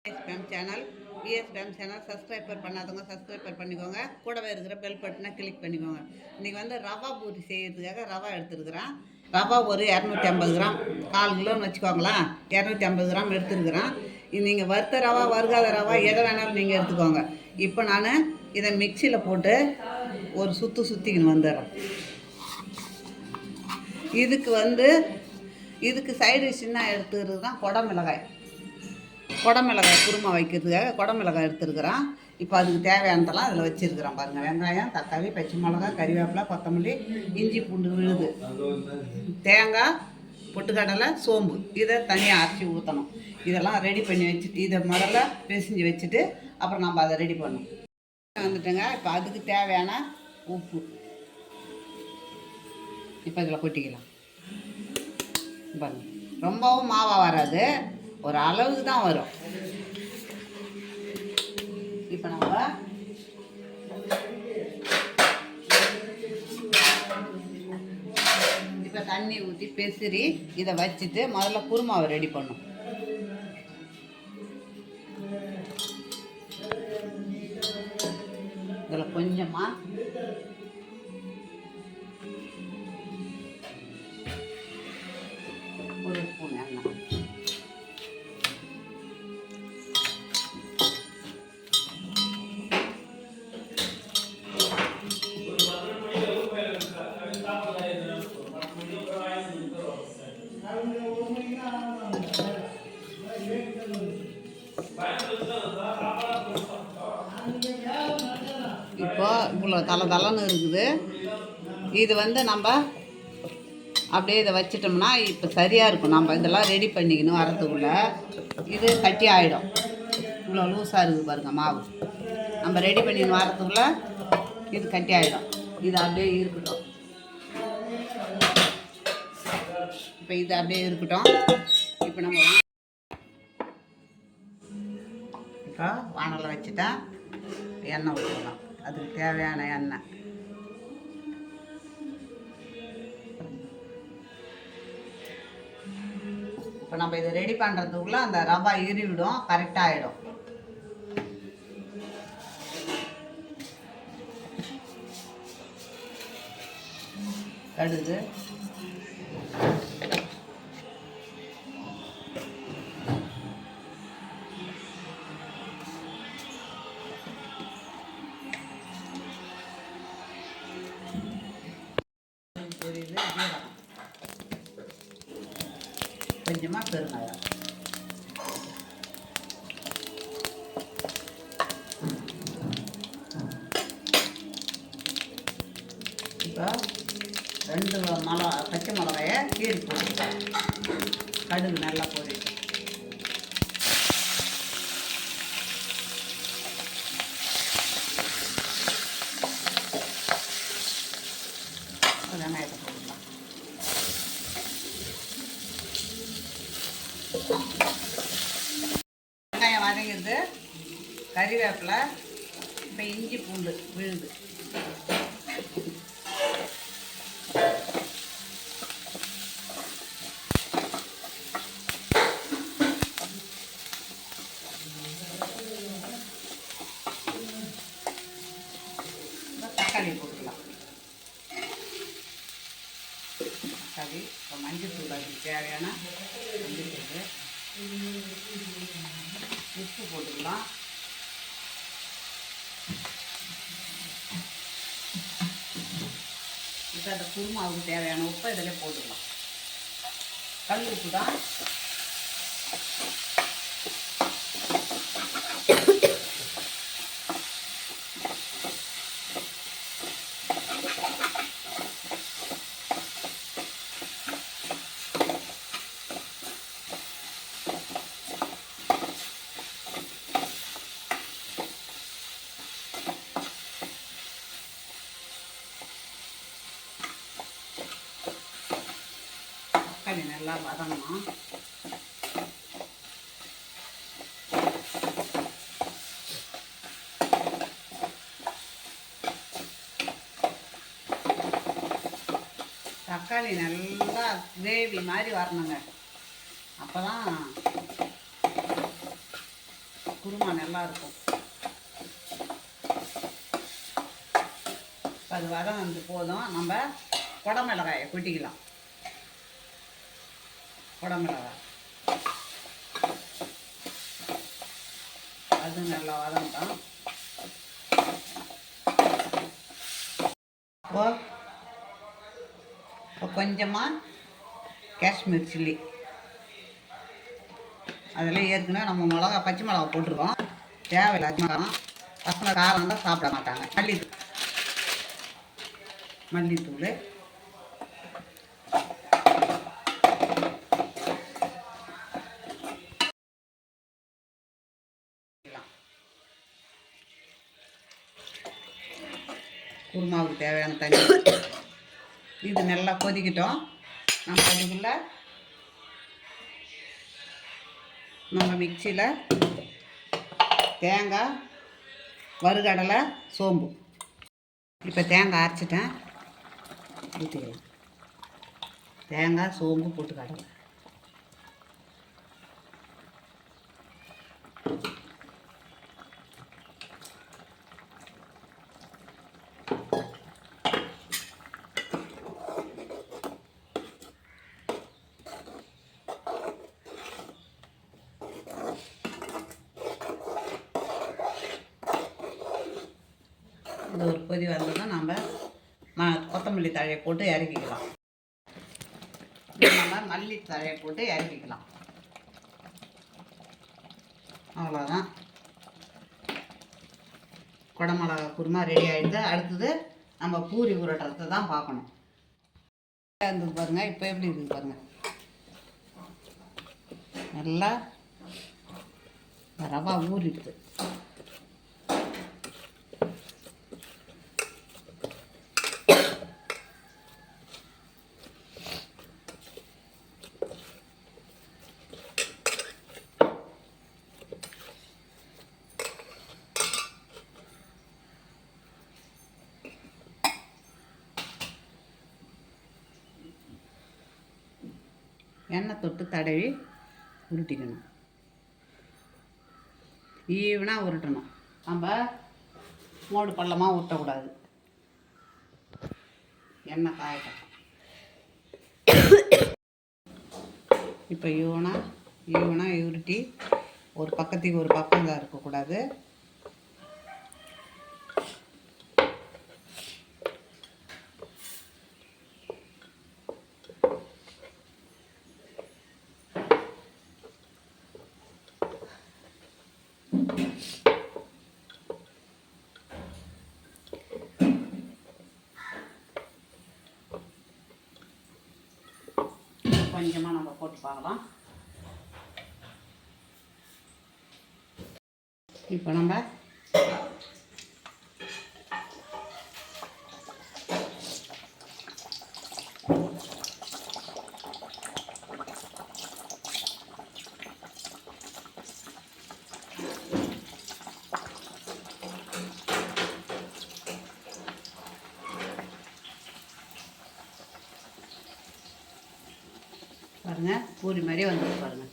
விஎஸ்பிஎம் channel subscriber பண்ணாதவங்க subscriber பண்ணிக்கோங்க. கூடவே இருக்கிற பெல் பட்டனை கிளிக் பண்ணிக்கோங்க. இன்றைக்கி வந்து ரவா பூரி செய்கிறதுக்காக ரவா எடுத்துருக்குறேன். ரவா ஒரு 250 கிராம், 1/4 கிலோன்னு வச்சுக்கோங்களேன். 250 கிராம் எடுத்துருக்குறேன். நீங்கள் வறுத்த ரவா வறுக்காத ரவா எதை வேணாலும் நீங்கள் எடுத்துக்கோங்க. இப்போ நான் இதை மிக்சியில் போட்டு ஒரு சுற்றிக்கின்னு வந்துடுறேன். இதுக்கு சைடு டிஷ்ஷுன்னா எடுத்துக்கிறது தான் குடமிளகாய் குருமா வைக்கிறதுக்காக குடமிளகாய் எடுத்துருக்குறேன். இப்போ அதுக்கு தேவையானதெல்லாம் அதில் வச்சுருக்குறேன் பாருங்கள். வெங்காயம், தக்காளி, பச்சை மிளகா, கறிவேப்பிலை, கொத்தமல்லி, இஞ்சி பூண்டு விழுது, தேங்காய், பொட்டுக்கடலை, சோம்பு இதை தனியாக அரைச்சி ஊற்றணும். இதெல்லாம் ரெடி பண்ணி வச்சுட்டு இதை முதல்ல பிசைஞ்சு வச்சுட்டு அப்புறம் நம்ம அதை ரெடி பண்ணணும். வந்துட்டுங்க. இப்போ அதுக்கு தேவையான உப்பு இப்போ இதில் கொட்டிக்கலாம். பாருங்கள், ரொம்பவும் மாவாக வராது, ஒரு அளவுக்கு தான் வரும். இப்போ நம்ம இப்போ தண்ணி ஊற்றி பெசரி இதை வச்சுட்டு முதல்ல குருமாவை ரெடி பண்ணும். இதில் கொஞ்சமாக ஒரு ஸ்பூன் எண்ணெய், இப்போ இவ்வளோ தலன்னு இருக்குது. இது வந்து நம்ம அப்படியே இதை வச்சிட்டோம்னா இப்போ சரியாக இருக்கும். நம்ம இதெல்லாம் ரெடி பண்ணிக்கணும். வரத்துக்குள்ளே இது கட்டி ஆகிடும். இவ்வளோ லூஸாக இருக்குது பாருங்கள் மாவு. நம்ம ரெடி பண்ணிக்கணும் வரத்துக்குள்ளே இது கட்டி ஆகிடும். இது அப்படியே இருக்கட்டும். இப்போ இது அப்படியே இருக்கட்டும். இப்போ நம்ம இப்போ வானலில் வச்சுட்டா எண்ணெய் ஊற்றலாம். அதுக்கு தேவையான எண்ணெய். இப்போ நம்ம இதை ரெடி பண்ணுறதுக்குள்ளே அந்த ரவா இறுவிடும், கரெக்டாக ஆகிடும். கடுகு, கொஞ்சமாக பெருங்காயம், இப்போ 2 பச்சை மிளகாயை கீறி போட்டுக்கலாம். கடுகு நல்லா போட்டு வெங்காயத்தை போட்டுக்கலாம். வெங்காயம் வதங்கிடுது. கறிவேப்பிலை, இப்போ இஞ்சி பூண்டு விழுது, தக்காளி போட்டுக்கலாம். தக்காளி, இப்போ மஞ்சள் தூள், அதுக்கு தேவையான மஞ்சள் தூள், உப்பு போட்டுக்கலாம். இப்போ அந்த குருமாவுக்கு தேவையான உப்பை இதில் போட்டுக்கலாம். கல் உப்பு தான். தக்காளி நல்லா வதங்கணும். தக்காளி நல்லா கிரேவி மாதிரி வரணுங்க. அப்போ தான் குருமா நல்லா இருக்கும். அது வதங்க போதும். நம்ம குடமிளகாயை கொட்டிக்கலாம். குடமிளகாய் அது நல்லா வதங்கட்டும். இப்போ கொஞ்சமாக காஷ்மீர் சில்லி, அதில் ஏற்கனவே நம்ம பச்சை மிளகா போட்டிருக்கோம். தேவையில்லாத காரம், பசங்க காரம் தான் சாப்பிட மாட்டாங்க. மல்லித்தூள், குருமாவுக்கு தேவையான தண்ணி. இது நல்லா கொதிக்கிட்டோம். நம்ம அதுக்குள்ள நம்ம மிக்சியில் தேங்காய், வறுகடலை, சோம்பு, இப்போ தேங்காய் அரைச்சிட்டேன், ஊற்றிக்கலாம். தேங்காய், சோம்பு போட்டு கடலை. இது ஒரு கொதி வந்ததும் நம்ம கொத்தமல்லி தழையை போட்டு இறக்கிக்கலாம். நம்ம மல்லி தழையை போட்டு இறக்கிக்கலாம். அவ்வளோதான், குடமிளகா குருமா ரெடி ஆகிடுது. அடுத்தது நம்ம பூரி உருட்டுறதை தான் பார்க்கணும். இருந்தது பாருங்கள், இப்போ எப்படி இருக்குது பாருங்கள். நல்லா ரவா ஊறிடுது. எண்ணெய் தொட்டு தடவி உருட்டிக்கணும். ஈவனாக உருட்டணும். நம்ம மோடு பள்ளமாக ஊற்றக்கூடாது. எண்ணெய் காயட்டும். இப்போ ஈவனாக உருட்டி ஒரு பக்கத்துக்கு ஒரு பக்கம் தான் இருக்கக்கூடாது. கொஞ்சமாக நம்ம போட்டு பார்க்கலாம். இப்போ நம்ம பாருங்க, பூரி மாதிரி வந்து பாருங்க.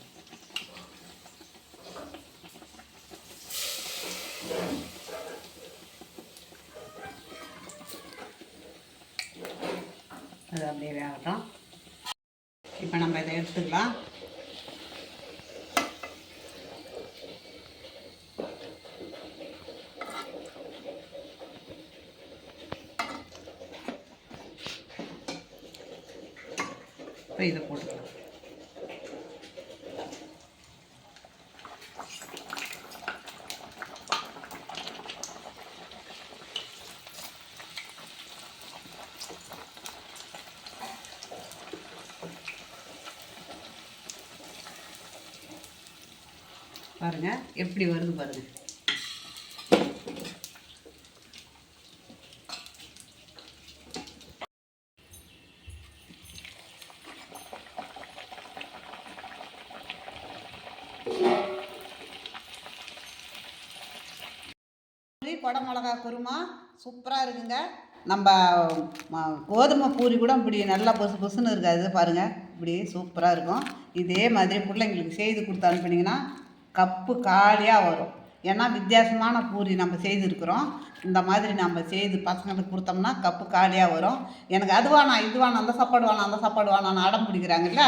அது அப்படியே வேகட்டும். இப்போ நம்ம இதை எடுத்துக்கலாம். இப்போ இதை போட்டுக்கலாம். பாருங்க எப்படி வருது பாருங்க. குடமிளகா குருமா சூப்பராக இருக்குங்க. நம்ம கோதுமை பூரி கூட இப்படி நல்லா பொசு பொசுன்னு இருக்காது பாருங்கள். இப்படி சூப்பராக இருக்கும். இதே மாதிரி பிள்ளைங்களுக்கு செய்து கொடுத்து அனுப்புனீங்கன்னா கப்பு காலியாக வரும். ஏன்னா வித்தியாசமான பூரி நம்ம செய்திருக்கிறோம். இந்த மாதிரி நம்ம செய்து பசங்களுக்கு கொடுத்தோம்னா கப்பு காலியாக வரும். எனக்கு அது வேணாம் இது வேணாம் அந்த சாப்பாடு வேணாம் அந்த சாப்பாடு வேணாம்னு அடம் பிடிக்கிறாங்கல்ல,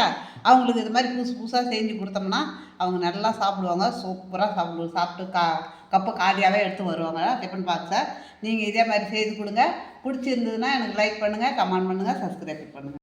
அவங்களுக்கு இது மாதிரி புதுசு புதுசாக செஞ்சு கொடுத்தோம்னா அவங்க நல்லா சாப்பிடுவாங்க. சூப்பராக சாப்பிட்டு கப்பு காலியாகவே எடுத்து வருவாங்க டிஃபன் பாக்ஸை. நீங்கள் இதே மாதிரி செய்து கொடுங்க. பிடிச்சிருந்ததுன்னா எனக்கு லைக் பண்ணுங்கள், கமெண்ட் பண்ணுங்கள், சப்ஸ்கிரைப் பண்ணுங்கள்.